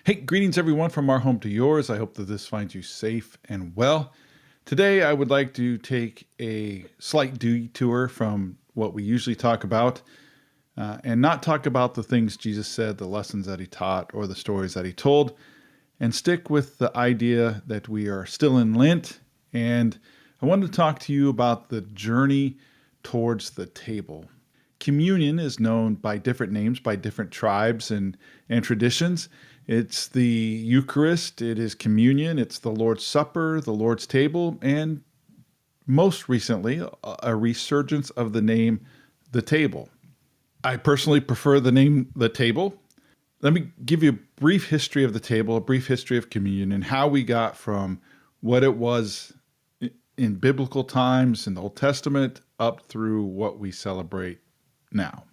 Hey, greetings everyone from our home to yours. I hope that this finds you safe and well. Today, I would like to take a slight detour from what we usually talk about and not talk about the things Jesus said, the lessons that he taught, or the stories that he told, and stick with the idea that we are still in Lent. And I wanted to talk to you about the journey towards the table. Communion is known by different names, by different tribes and traditions. It's the Eucharist, it is communion, it's the Lord's Supper, the Lord's table, and most recently, a resurgence of the name the table. I personally prefer the name the table. Let me give you a brief history of the table, a brief history of communion, and how we got from what it was in biblical times in the Old Testament up through what we celebrate now.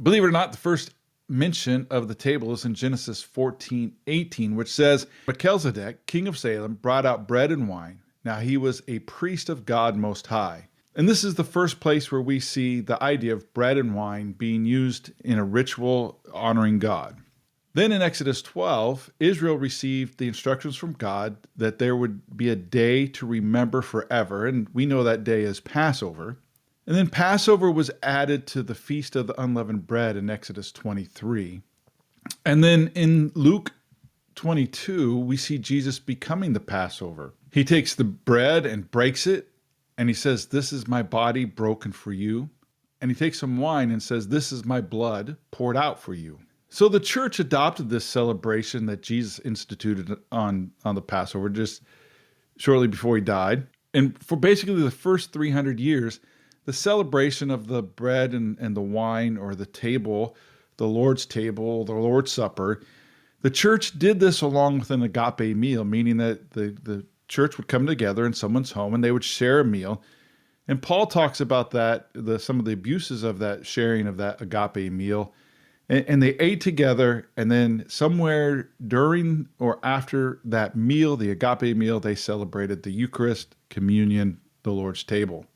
Believe it or not, the first mention of the table is in Genesis 14:18, which says, Melchizedek, king of Salem, brought out bread and wine. Now he was a priest of God Most High. And this is the first place where we see the idea of bread and wine being used in a ritual honoring God. Then in Exodus 12, Israel received the instructions from God that there would be a day to remember forever, and we know that day is Passover. And then Passover was added to the Feast of the Unleavened Bread in Exodus 23. And then in Luke 22, we see Jesus becoming the Passover. He takes the bread and breaks it, and he says, "This is my body broken for you." And he takes some wine and says, "This is my blood poured out for you." So the church adopted this celebration that Jesus instituted on the Passover just shortly before he died. And for basically the first 300 years, the celebration of the bread and the wine, or the table, the Lord's table, the Lord's Supper, the church did this along with an agape meal, meaning that the church would come together in someone's home and they would share a meal. And Paul talks about that, some of the abuses of that sharing of that agape meal. And they ate together, and then somewhere during or after that meal, the agape meal, they celebrated the Eucharist, communion, the Lord's table.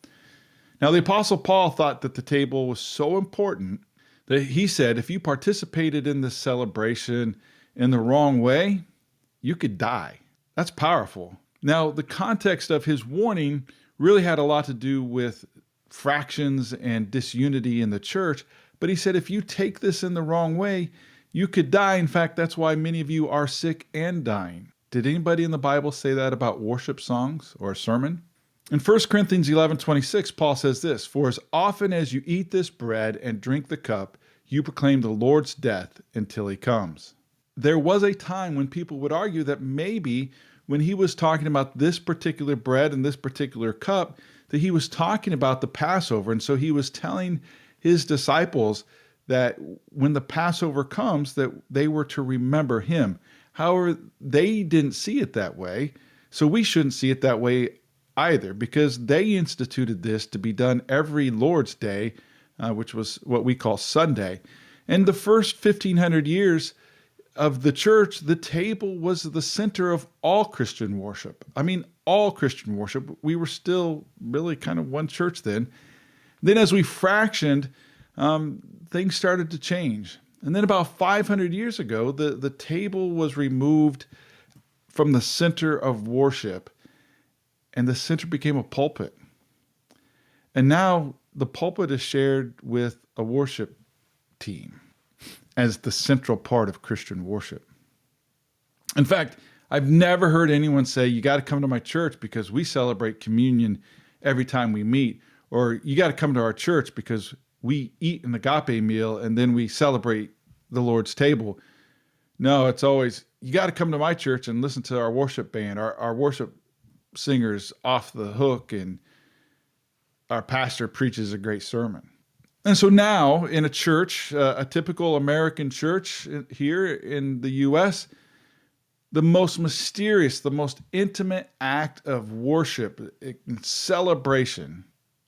Now, the Apostle Paul thought that the table was so important that he said if you participated in this celebration in the wrong way, you could die. That's powerful. Now, the context of his warning really had a lot to do with fractions and disunity in the church, but he said if you take this in the wrong way, you could die. In fact, that's why many of you are sick and dying. Did anybody in the Bible say that about worship songs or a sermon? In 1 Corinthians 11:26, Paul says this, "For as often as you eat this bread and drink the cup, you proclaim the Lord's death until he comes." There was a time when people would argue that maybe when he was talking about this particular bread and this particular cup, that he was talking about the Passover. And so he was telling his disciples that when the Passover comes, that they were to remember him. However, they didn't see it that way. So we shouldn't see it that way either, because they instituted this to be done every Lord's Day, which was what we call Sunday. And the first 1,500 years of the church, the table was the center of all Christian worship. I mean, all Christian worship. We were still really kind of one church then. Then as we fractioned, things started to change. And then about 500 years ago, the table was removed from the center of worship, and the center became a pulpit. And now the pulpit is shared with a worship team as the central part of Christian worship. In fact, I've never heard anyone say, you got to come to my church because we celebrate communion every time we meet, or you got to come to our church because we eat an agape meal and then we celebrate the Lord's table. No, it's always, you got to come to my church and listen to our worship band, our worship singers off the hook, and our pastor preaches a great sermon. And so now in a church, a typical American church here in the U.S., the most mysterious, the most intimate act of worship and celebration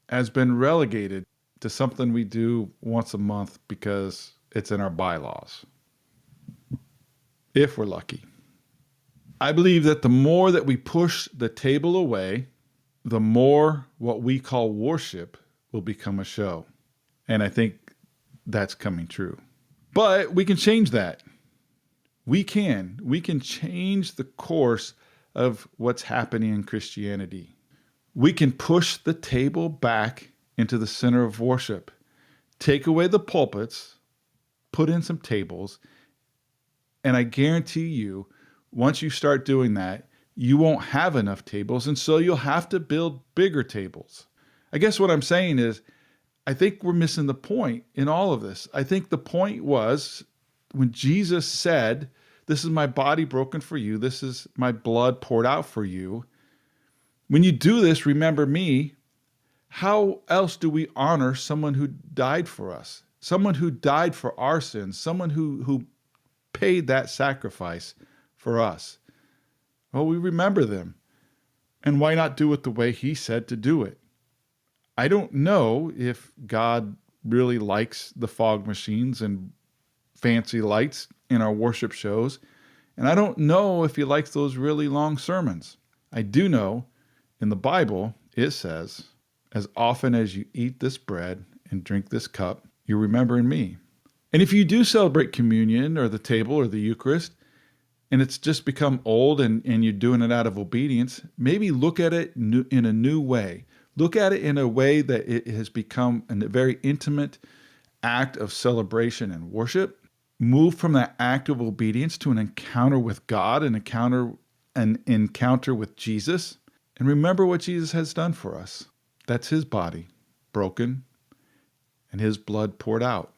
has been relegated to something we do once a month because it's in our bylaws, if we're lucky. I believe that the more that we push the table away, the more what we call worship will become a show. And I think that's coming true. But we can change that. We can change the course of what's happening in Christianity. We can push the table back into the center of worship, take away the pulpits, put in some tables, and I guarantee you, once you start doing that, you won't have enough tables, and so you'll have to build bigger tables. I guess what I'm saying is, I think we're missing the point in all of this. I think the point was when Jesus said, "This is my body broken for you, this is my blood poured out for you. When you do this, remember me." How else do we honor someone who died for us? Someone who died for our sins, someone who paid that sacrifice for us. Well, we remember them. And why not do it the way he said to do it? I don't know if God really likes the fog machines and fancy lights in our worship shows, and I don't know if he likes those really long sermons. I do know in the Bible it says, "As often as you eat this bread and drink this cup, you're remembering me." And if you do celebrate communion or the table or the Eucharist, and it's just become old and you're doing it out of obedience, maybe look at it in a new way. Look at it in a way that it has become a very intimate act of celebration and worship. Move from that act of obedience to an encounter with God, an encounter with Jesus. And remember what Jesus has done for us. That's his body broken and his blood poured out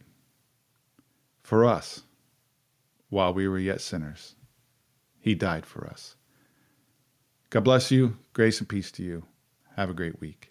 for us while we were yet sinners. He died for us. God bless you. Grace and peace to you. Have a great week.